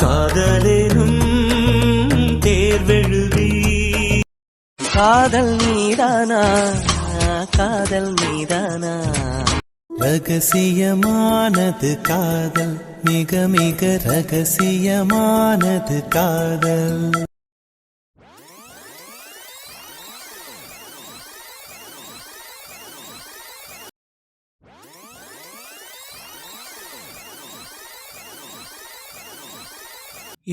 காதலேனும் தேர்வெழுதி காதல் மீதானா காதல் மீதானா ரகசியமானது காதல் மிக மிக ரகசியமானது காதல்.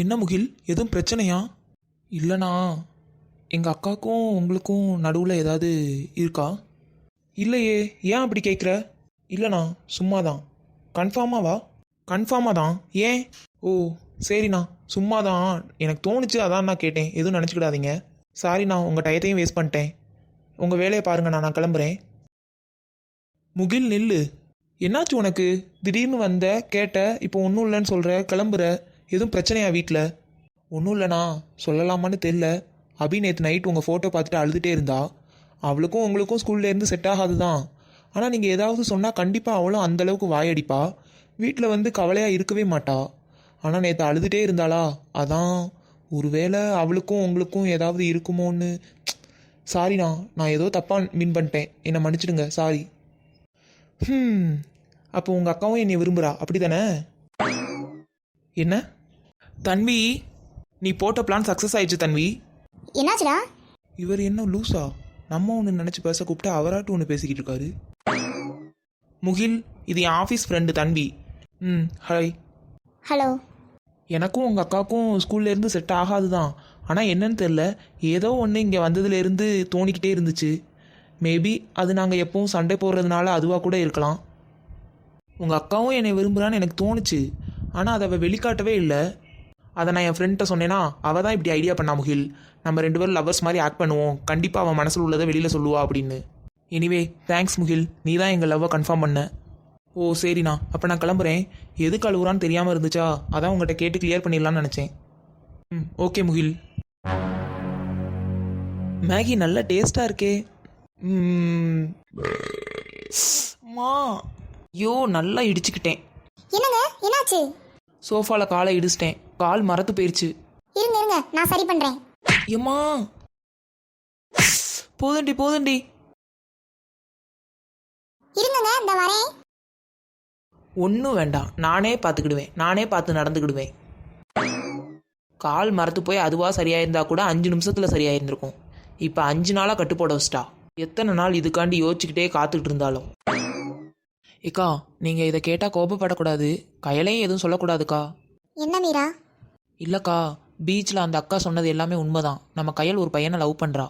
என்ன முகில், எதுவும் பிரச்சனையா? இல்லைண்ணா, எங்கள் அக்காவுக்கும் உங்களுக்கும் நடுவில் ஏதாவது இருக்கா? இல்லையே, ஏன் அப்படி கேட்குற? இல்லைண்ணா, சும்மா தான். கன்ஃபார்மாக வா. கன்ஃபார்மாக தான். ஏன்? ஓ சரிண்ணா, சும்மா தான், எனக்கு தோணுச்சு, அதான் நான் கேட்டேன். எதுவும் நினச்சிக்கிடாதீங்க. சாரிண்ணா, உங்கள் டயத்தையும் வேஸ்ட் பண்ணிட்டேன். உங்கள் வேலையை பாருங்கண்ணா, நான் கிளம்புறேன். முகில் நில்லு. என்னாச்சு உனக்கு? திடீர்னு வந்த, கேட்ட, இப்போ ஒன்றும் இல்லைன்னு சொல்கிற, கிளம்புற. எதுவும் பிரச்சனையா வீட்டில்? ஒன்றும் இல்லைண்ணா, சொல்லலாமான்னு தெரில. அபி நேற்று நைட் உங்கள் ஃபோட்டோ பார்த்துட்டு அழுதுகிட்டே இருந்தா. அவளுக்கும் உங்களுக்கும் ஸ்கூல்லேருந்து செட் ஆகாது தான். ஆனால் நீங்கள் ஏதாவது சொன்னால் கண்டிப்பாக அவளும் அந்தளவுக்கு வாயடிப்பா. வீட்டில் வந்து கவலையாக இருக்கவே மாட்டா. ஆனால் நேற்று அழுதுகிட்டே இருந்தாளா, அதான் ஒருவேளை அவளுக்கும் உங்களுக்கும் ஏதாவது இருக்குமோன்னு. சாரிண்ணா, நான் ஏதோ தப்பாக மீன் பண்ணிட்டேன், என்னை மன்னிச்சிடுங்க. சாரி. அப்போ உங்கள் அக்காவும் என்னை விரும்புகிறா, அப்படி தானே? என்ன தன்வி, நீ போட்ட பிளான் சக்ஸஸ் ஆயிடுச்சு தன்வி. என்னாச்சுடா? இவர் என்ன லூசா? நம்ம ஒன்று நினச்சி பேச கூப்பிட்டு அவராட்டு ஒன்று பேசிக்கிட்டு இருக்காரு. முகில், இது என் ஆஃபீஸ் ஃப்ரெண்டு தன்வி. ஹாய். ஹலோ. எனக்கும் உங்கள் அக்காவுக்கும் ஸ்கூல்லேருந்து செட் ஆகாது தான். ஆனால் என்னன்னு தெரில, ஏதோ ஒன்று இங்கே வந்ததுலேருந்து தோணிக்கிட்டே இருந்துச்சு. மேபி அது நாங்கள் எப்பவும் சண்டை போடுறதுனால அதுவாக கூட இருக்கலாம். உங்கள் அக்காவும் என்னை விரும்புகிறான்னு எனக்கு தோணுச்சு. ஆனால் அதை அவள் வெளிக்காட்டவே இல்லை. அதை நான் என் ஃப்ரெண்ட்ட சொன்னேன்னா, அவள் தான் இப்படி ஐடியா பண்ணா. முகில், நம்ம 2 பேரும் லவ்வர்ஸ் மாதிரி ஆக்ட் பண்ணுவோம், கண்டிப்பாக அவன் மனசில் உள்ளதை வெளியில் சொல்லுவா அப்படின்னு. எனிவே தேங்க்ஸ் முகில், நீ தான் எங்கள் லவ்வை கன்ஃபார்ம் பண்ண. ஓ சரிண்ணா, அப்போ நான் கிளம்புறேன். எதுக்கு அழுகுறான்னு தெரியாமல் இருந்துச்சா, அதான் உங்கள்கிட்ட கேட்டு கிளியர் பண்ணிடலான்னு நினச்சேன். ஓகே முகில். மேகி நல்ல டேஸ்ட்டாக இருக்கே. மா, ஐயோ நல்லா இடிச்சுக்கிட்டேன். என்னங்க, என்னாச்சு? சோஃபாவில் காலை இடிச்சிட்டேன், கால் மரத்து போயிடுச்சு. இருங்க இருங்க, நான் சரி பண்றேன். ஏம்மா, போதுண்டி போதுண்டி. இருங்கங்க, இந்த வரேன். ஒன்றும் வேண்டாம், நானே பார்த்துக்கிடுவேன், நானே பார்த்து நடந்துக்கிடுவேன். கால் மரத்து போய் அதுவாக சரியாயிருந்தா கூட 5 நிமிஷத்தில் சரியாயிருந்திருக்கும். இப்போ 5 நாளாக கட்டுப்போட வச்சிட்டா. எத்தனை நாள் இதுக்காண்டி யோசிச்சுக்கிட்டே காத்துக்கிட்டு இருந்தாலும். ஏக்கா, நீங்கள் இதை கேட்டால் கோபப்படக்கூடாது, கையிலையும் எதுவும் சொல்லக்கூடாதுக்கா. என்ன மீரா? இல்லைக்கா, பீச்சில் அந்த அக்கா சொன்னது எல்லாமே உண்மைதான். நம்ம கையில் ஒரு பையனை லவ் பண்ணுறா.